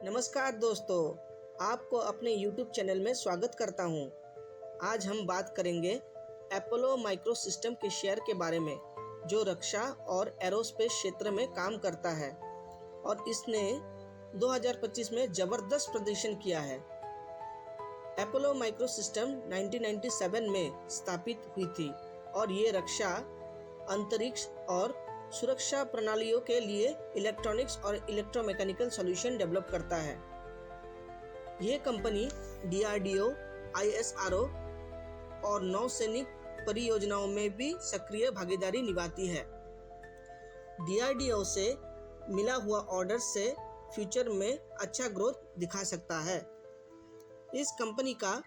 नमस्कार दोस्तों, आपको अपने YouTube चैनल में स्वागत करता हूं। आज हम बात करेंगे अपोलो माइक्रो सिस्टम के शेयर के बारे में, जो रक्षा और एरोस्पेस क्षेत्र में काम करता है और इसने 2025 में ज़बरदस्त प्रदर्शन किया है। अपोलो माइक्रो सिस्टम 1997 में स्थापित हुई थी और ये रक्षा, अंतरिक्ष और सुरक्षा प्रणालियों के लिए इलेक्ट्रॉनिक्स और इलेक्ट्रोमैकेनिकल सॉल्यूशन डेवलप करता है। ये कंपनी DRDO, ISRO और नौसैनिक परियोजनाओं में भी सक्रिय भागीदारी निभाती है। DRDO से मिला हुआ ऑर्डर से फ्यूचर में अच्छा ग्रोथ दिखा सकता है। इस कंपनी का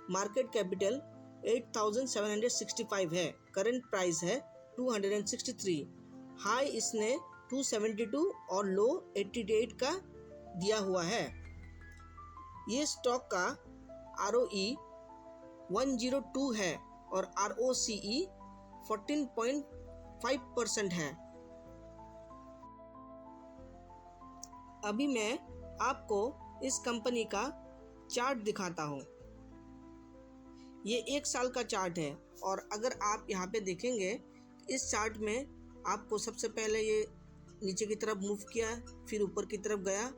मार्केट कैपिटल 8,765 है, करंट प्राइस है 263, हाई इसने 272 और लो 88 का दिया हुआ है। ये स्टॉक का ROE 102 है और ROCE 14.5% है। अभी मैं आपको इस कंपनी का चार्ट दिखाता हूँ। ये 1 साल का चार्ट है और अगर आप यहाँ पे देखेंगे, इस चार्ट में आपको सबसे पहले ये नीचे की तरफ मूव किया, फिर ऊपर की तरफ गया,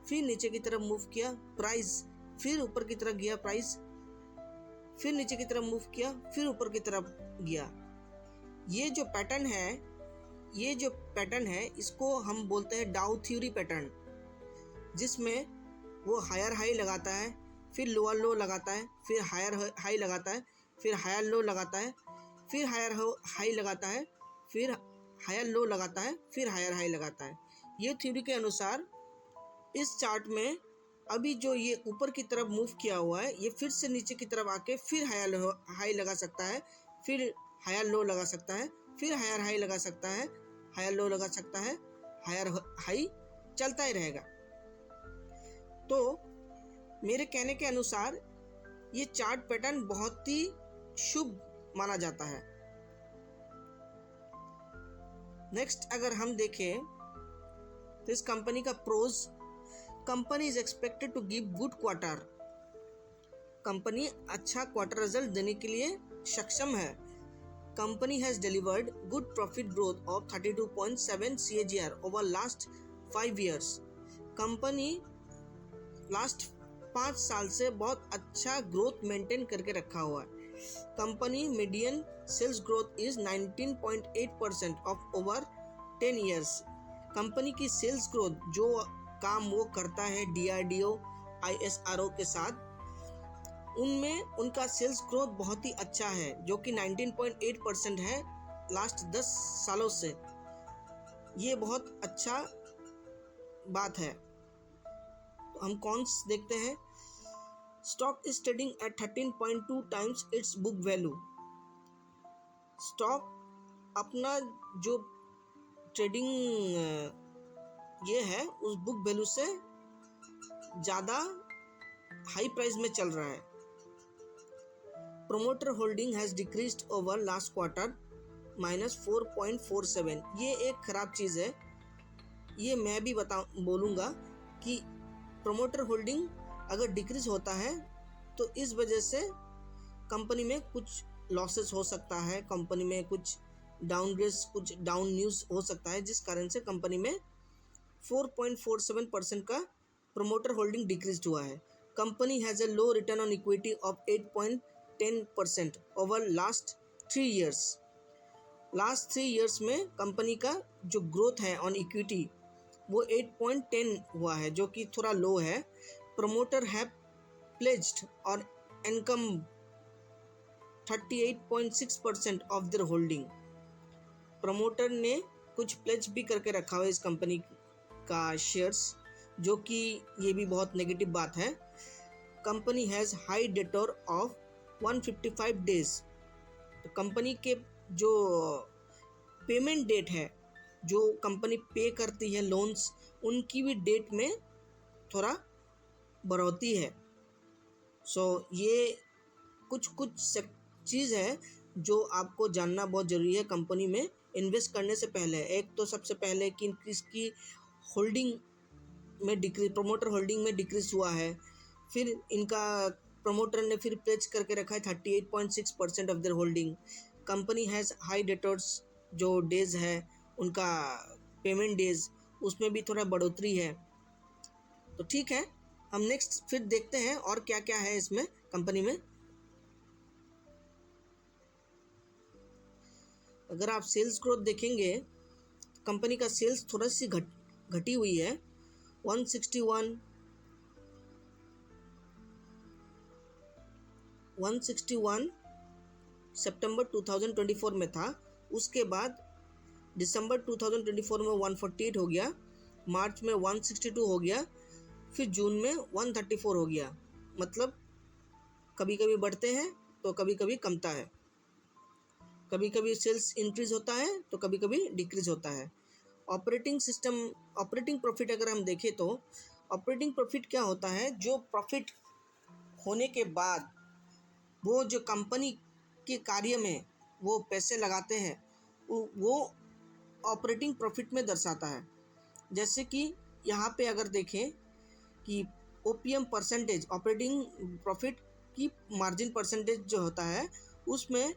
फिर नीचे की तरफ मूव किया प्राइस, फिर ऊपर की तरफ गया प्राइस, फिर नीचे की तरफ मूव किया, फिर ऊपर की तरफ गया। ये जो पैटर्न है इसको हम बोलते हैं डाउ थ्योरी पैटर्न, जिसमें वो हायर हाई लगाता है, फिर लोअर लो लगाता है, फिर हायर हाई लगाता है, फिर हायर लो लगाता है, फिर हायर हाई लगाता है, फिर हायर लो लगाता है, फिर हायर हाई लगाता है। ये थ्योरी के अनुसार इस चार्ट में अभी जो ये ऊपर की तरफ मूव किया हुआ है, ये फिर से नीचे की तरफ आके फिर हायर हाई लगा सकता है, फिर हायर लो लगा सकता है, फिर हायर हाई लगा सकता है, हायर लो लगा सकता है, हायर हाई चलता ही रहेगा। तो मेरे कहने के अनुसार ये चार्ट पैटर्न बहुत ही शुभ माना जाता है। नेक्स्ट अगर हम देखें तो इस कंपनी का pros, company is expected to give good quarter. Company अच्छा क्वार्टर रिजल्ट देने के लिए सक्षम है। Company has delivered good profit growth of 32.7 CAGR over last 5 years। Company last 5 साल से बहुत अच्छा ग्रोथ मेंटेन करके रखा हुआ है। Company median sales growth is 19.8% of over 10 years। Company की सेल्स ग्रोथ, जो काम वो करता है DRDO, ISRO के साथ, उनमें उनका सेल्स ग्रोथ बहुत ही अच्छा है, जो कि 19.8% है लास्ट 10 सालों से। ये बहुत अच्छा बात है। तो हम कॉन्स देखते हैं। Stock is trading at 13.2 times it's book value. Stock अपना जो ट्रेडिंग ये है उस बुक वैल्यू से ज़्यादा हाई प्राइस में चल रहा है। Promoter holding has decreased over last quarter -4.47। ये एक ख़राब चीज़ है। ये मैं भी बोलूँगा कि प्रोमोटर होल्डिंग अगर डिक्रीज होता है तो इस वजह से कंपनी में कुछ लॉसेस हो सकता है, कंपनी में कुछ डाउनग्रेड्स, कुछ डाउन न्यूज़ हो सकता है, जिस कारण से कंपनी में 4.47% का प्रोमोटर होल्डिंग डिक्रीज हुआ है। Company has a low return on equity of 8.10% over last 3 years। Last 3 years में कंपनी का जो ग्रोथ है ऑन इक्विटी वो 8.10 हुआ है, जो कि थोड़ा लो है। प्रमोटर हैव प्लेज्ड और income 38.6% of their holding. Promoter ने कुछ प्लेज भी करके रखा हुआ है इस कंपनी का शेयर्स, जो कि ये भी बहुत नेगेटिव बात है। Company has high detour of 155 days। तो कंपनी के जो पेमेंट डेट है, जो कंपनी पे करती है लोन्स, उनकी भी डेट में थोड़ा बढ़ोतरी है। ये कुछ चीज़ है जो आपको जानना बहुत ज़रूरी है कंपनी में इन्वेस्ट करने से पहले। एक तो सबसे पहले कि इसकी होल्डिंग में डिक्रीज, प्रमोटर होल्डिंग में डिक्रीज हुआ है। फिर इनका प्रमोटर ने फिर प्लेज करके रखा है 38.6% of their holding. Company has high debtors, जो डेज है उनका पेमेंट डेज, उसमें भी थोड़ा बढ़ोतरी है। तो ठीक है, हम नेक्स्ट फिर देखते हैं और क्या क्या है इसमें कंपनी में। अगर आप सेल्स ग्रोथ देखेंगे, कंपनी का सेल्स थोड़ा सी घटी हुई है। 161 सितंबर 2024 में था, उसके बाद दिसंबर 2024 में 148 हो गया, मार्च में 162 हो गया, फिर जून में 134 हो गया। मतलब कभी कभी बढ़ते हैं तो कभी कभी कमता है, कभी कभी सेल्स इंक्रीज होता है तो कभी कभी डिक्रीज होता है। ऑपरेटिंग प्रॉफिट अगर हम देखें तो ऑपरेटिंग प्रॉफिट क्या होता है, जो प्रॉफिट होने के बाद वो जो कंपनी के कार्य में वो पैसे लगाते हैं वो ऑपरेटिंग प्रॉफिट में दर्शाता है। जैसे कि यहाँ पे अगर देखें कि ओपीएम परसेंटेज, ऑपरेटिंग प्रॉफिट की मार्जिन परसेंटेज जो होता है, उसमें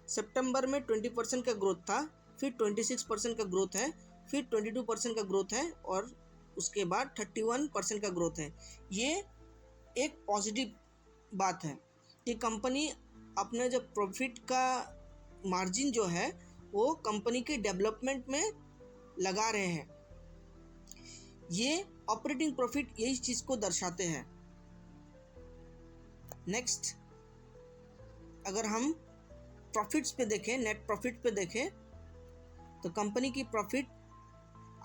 सितंबर में 20% का ग्रोथ था, फिर 26% का ग्रोथ है, फिर 22% का ग्रोथ है और उसके बाद 31% का ग्रोथ है। ये एक पॉजिटिव बात है कि कंपनी अपने जो प्रॉफिट का मार्जिन जो है वो कंपनी के डेवलपमेंट में लगा रहे हैं। ये ऑपरेटिंग प्रॉफिट यही चीज़ को दर्शाते हैं। नेक्स्ट, अगर हम प्रॉफिट्स पे देखें, नेट प्रॉफिट पे देखें, तो कंपनी की प्रॉफिट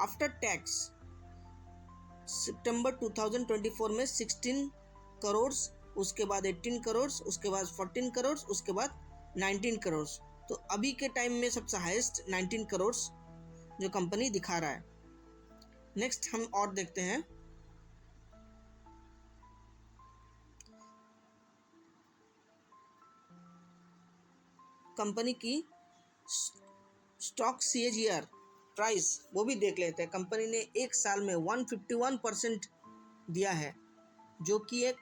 आफ्टर टैक्स सितंबर 2024 में 16 करोड़, उसके बाद 18 करोड़, उसके बाद 14 करोड़, उसके बाद 19 करोड़। तो अभी के टाइम में सबसे हाईएस्ट 19 करोड़ जो कंपनी दिखा रहा है। नेक्स्ट हम और देखते हैं, कंपनी की स्टॉक CAGR प्राइस, वो भी देख लेते हैं। कंपनी ने एक साल में 151% दिया है, जो कि एक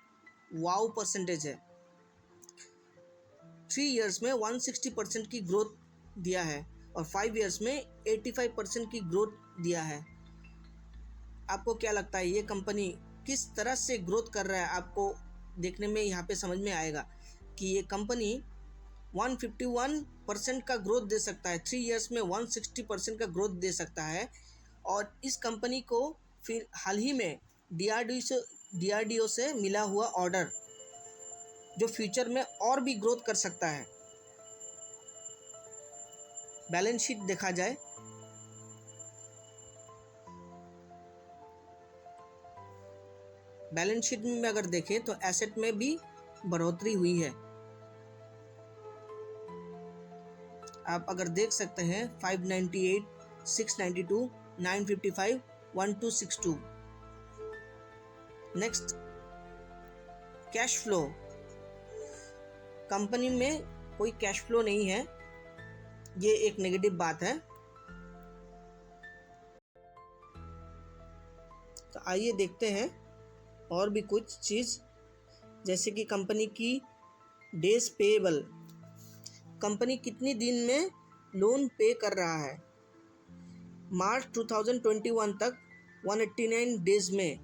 वाव परसेंटेज है। 3 इयर्स में 160% की ग्रोथ दिया है और 5 इयर्स में 85% की ग्रोथ दिया है। आपको क्या लगता है ये कंपनी किस तरह से ग्रोथ कर रहा है? आपको देखने में यहाँ पे समझ में आएगा कि ये कंपनी 151% का ग्रोथ दे सकता है, 3 इयर्स में 160% का ग्रोथ दे सकता है। और इस कंपनी को फिर हाल ही में DRDO से मिला हुआ ऑर्डर जो फ्यूचर में और भी ग्रोथ कर सकता है। बैलेंस शीट देखा जाए, बैलेंस शीट में अगर देखें तो एसेट में भी बढ़ोतरी हुई है। आप अगर देख सकते हैं 598, 692, 955, 1262। Next, cash flow. कंपनी में कोई कैश फ्लो नहीं है, ये एक नेगेटिव बात है। तो आइए देखते हैं और भी कुछ चीज़, जैसे कि कंपनी की डेज पेएबल, कंपनी कितनी दिन में लोन पे कर रहा है। मार्च 2021 तक 189 डेज में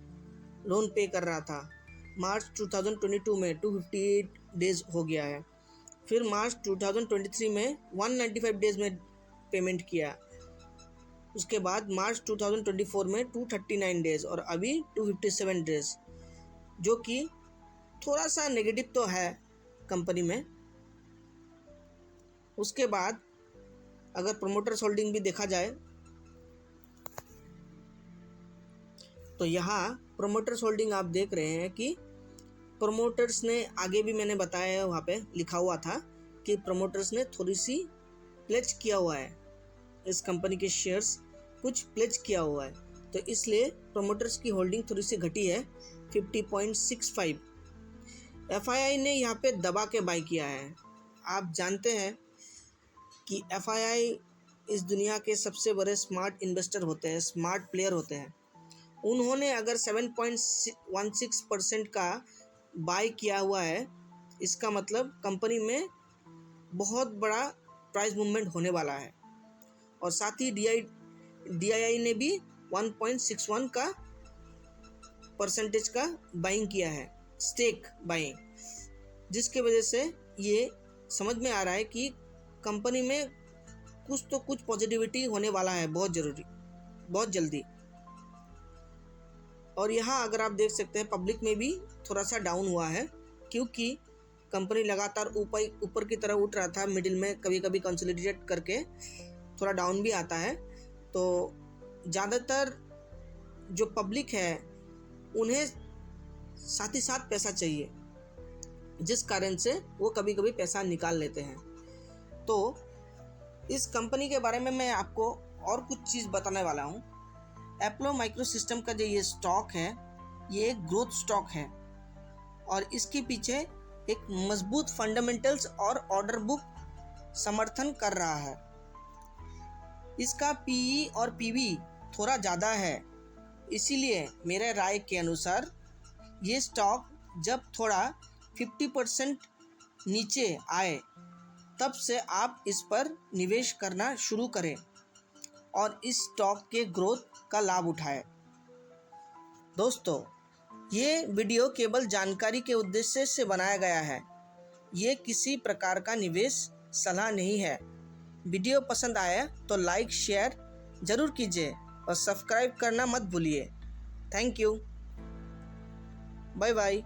लोन पे कर रहा था, मार्च 2022 में 258 डेज हो गया है, फिर मार्च 2023 में 195 डेज में पेमेंट किया, उसके बाद मार्च 2024 में 239 डेज और अभी 257 डेज, जो कि थोड़ा सा नेगेटिव तो है कंपनी में। उसके बाद अगर प्रोमोटर्स होल्डिंग भी देखा जाए तो यहाँ प्रोमोटर्स होल्डिंग आप देख रहे हैं कि प्रोमोटर्स ने, आगे भी मैंने बताया है, वहाँ पे लिखा हुआ था कि प्रोमोटर्स ने थोड़ी सी प्लेज किया हुआ है, इस कंपनी के शेयर्स कुछ प्लेज किया हुआ है, तो इसलिए प्रोमोटर्स की होल्डिंग थोड़ी सी घटी है 50.65। FII ने यहाँ पे दबा के बाई किया है। आप जानते हैं कि FII इस दुनिया के सबसे बड़े स्मार्ट इन्वेस्टर होते हैं, स्मार्ट प्लेयर होते हैं। उन्होंने अगर 7.16% का बाय किया हुआ है, इसका मतलब कंपनी में बहुत बड़ा प्राइस मूवमेंट होने वाला है। और साथ ही DII ने भी 1.61 का परसेंटेज का बाइंग किया है, स्टेक बाइंग, जिसके वजह से ये समझ में आ रहा है कि कंपनी में कुछ पॉजिटिविटी होने वाला है, बहुत जल्दी। और यहाँ अगर आप देख सकते हैं पब्लिक में भी थोड़ा सा डाउन हुआ है, क्योंकि कंपनी लगातार ऊपर की तरफ उठ रहा था, मिडिल में कभी कभी कंसोलिडेट करके थोड़ा डाउन भी आता है। तो ज़्यादातर जो पब्लिक है उन्हें साथ ही साथ पैसा चाहिए, जिस कारण से वो कभी कभी पैसा निकाल लेते हैं। तो इस कंपनी के बारे में मैं आपको और कुछ चीज़ बताने वाला हूँ। एपोलो माइक्रोसिस्टम का जो ये स्टॉक है, ये एक ग्रोथ स्टॉक है और इसके पीछे एक मजबूत फंडामेंटल्स और ऑर्डर बुक समर्थन कर रहा है। इसका PE और PB थोड़ा ज़्यादा है, इसीलिए मेरे राय के अनुसार ये स्टॉक जब थोड़ा 50% नीचे आए तब से आप इस पर निवेश करना शुरू करें और इस स्टॉक के ग्रोथ का लाभ उठाएं। दोस्तों, ये वीडियो केवल जानकारी के उद्देश्य से बनाया गया है, ये किसी प्रकार का निवेश सलाह नहीं है। वीडियो पसंद आया तो लाइक शेयर ज़रूर कीजिए और सब्सक्राइब करना मत भूलिए। Thank you, bye bye.